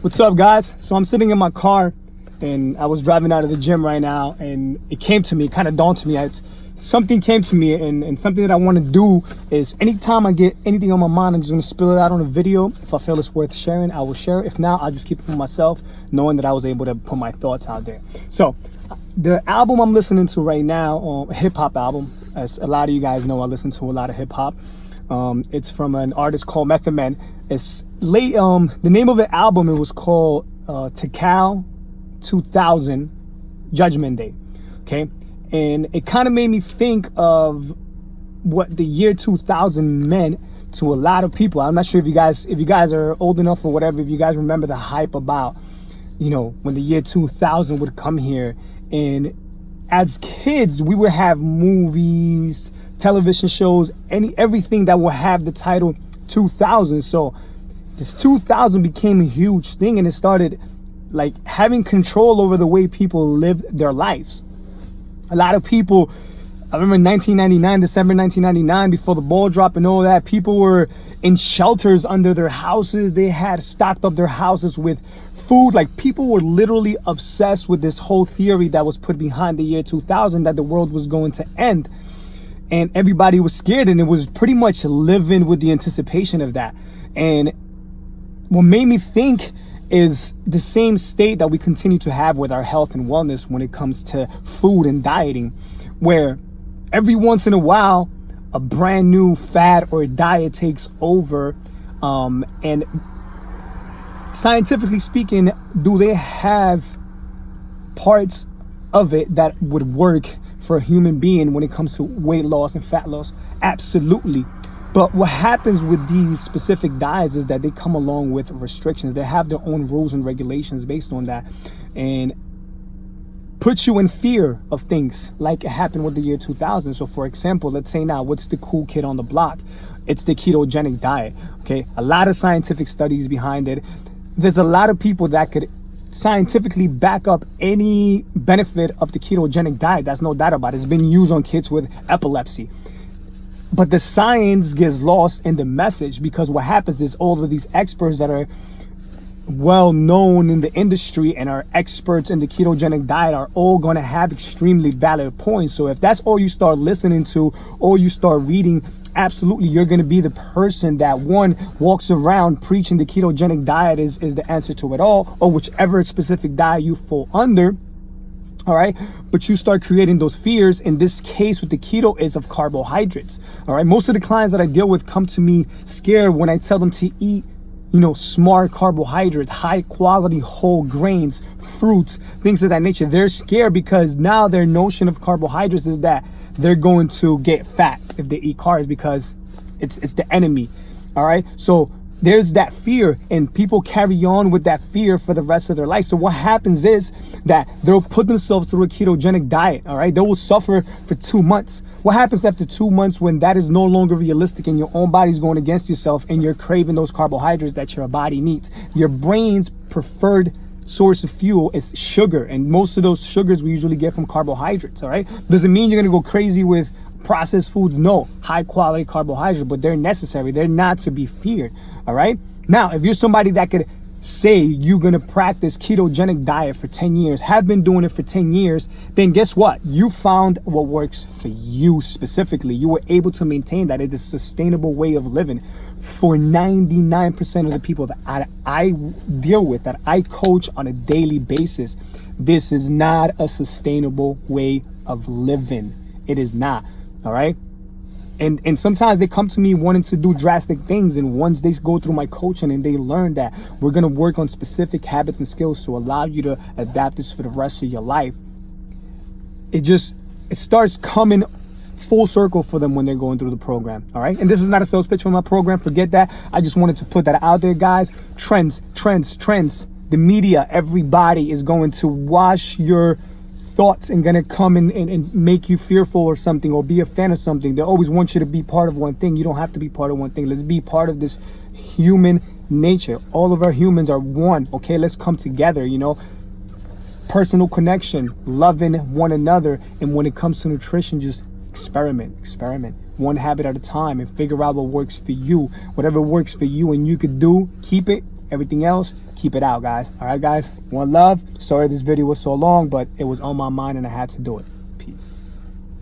What's up, guys? So I'm sitting in my car and I was driving out of the gym right now, and it came to me, kind of dawned to me. Something came to me, and something that I want to do is anytime I get anything on my mind, I'm just going to spill it out on a video. If I feel it's worth sharing, I will share it. If not, I'll just keep it for myself, knowing that I was able to put my thoughts out there. So the album I'm listening to right now, a hip-hop album, as a lot of you guys know, I listen to a lot of hip-hop. It's from an artist called Method Man. It's late. The name of the album, it was called Y2K 2000 Judgment Day. Okay, and it kind of made me think of what the year 2000 meant to a lot of people. I'm not sure if you guys are old enough or whatever, if you guys remember the hype about, when the year 2000 would come here, and as kids we would have movies, television shows, everything that will have the title 2000. So this 2000 became a huge thing, and it started like having control over the way people lived their lives. A lot of people, I remember in 1999, December 1999, before the ball drop and all that, people were in shelters under their houses. They had stocked up their houses with food. Like, people were literally obsessed with this whole theory that was put behind the year 2000, that the world was going to end. And everybody was scared, and it was pretty much living with the anticipation of that. And what made me think is the same state that we continue to have with our health and wellness when it comes to food and dieting, where every once in a while a brand new fad or diet takes over. And scientifically speaking, do they have parts of it that would work for a human being when it comes to weight loss and fat loss? Absolutely. But what happens with these specific diets is that they come along with restrictions. They have their own rules and regulations based on that, and put you in fear of things like it happened with the year 2000. So for example, let's say now, what's the cool kid on the block? It's the ketogenic diet. Okay, a lot of scientific studies behind it. There's a lot of people that could scientifically back up any benefit of the ketogenic diet. That's no doubt about it. It's been used on kids with epilepsy. But the science gets lost in the message, because what happens is all of these experts that are well known in the industry and are experts in the ketogenic diet are all going to have extremely valid points. So if that's all you start listening to, or you start reading, absolutely you're going to be the person that walks around preaching the ketogenic diet is the answer to it all, or whichever specific diet you fall under. All right, but you start creating those fears. In this case with the keto is of carbohydrates. All right, most of the clients that I deal with come to me scared when I tell them to eat smart carbohydrates, high quality whole grains, fruits, things of that nature. They're scared because now their notion of carbohydrates is that they're going to get fat if they eat carbs, because it's the enemy. All right, so there's that fear, and people carry on with that fear for the rest of their life. So what happens is that they'll put themselves through a ketogenic diet. All right, they will suffer for 2 months. What happens after 2 months when that is no longer realistic and your own body's going against yourself and you're craving those carbohydrates that your body needs? Your brain's preferred source of fuel is sugar, and most of those sugars we usually get from carbohydrates. All right, doesn't mean you're gonna go crazy with processed foods. No, high quality carbohydrates, but they're necessary. They're not to be feared. All right, now if you're somebody that could say you're gonna practice ketogenic diet for 10 years, have been doing it for 10 years, then guess what? You found what works for you specifically. You were able to maintain that. It is a sustainable way of living. For 99% of the people that I deal with, that I coach on a daily basis, this is not a sustainable way of living. It is not. All right, and sometimes they come to me wanting to do drastic things, and once they go through my coaching and they learn that we're going to work on specific habits and skills to allow you to adapt this for the rest of your life, it starts coming full circle for them when they're going through the program. All right, and this is not a sales pitch for my program. Forget that. I just wanted to put that out there, guys. Trends. The media, everybody is going to wash your thoughts and gonna come and make you fearful or something, or be a fan of something. They always want you to be part of one thing. You don't have to be part of one thing. Let's be part of this human nature. All of our humans are one. Okay, let's come together. Personal connection, loving one another. And when it comes to nutrition, just experiment one habit at a time and figure out what works for you. Whatever works for you and you could do, keep it. Everything else, keep it out, guys. All right, guys. One love. Sorry this video was so long, but it was on my mind and I had to do it. Peace.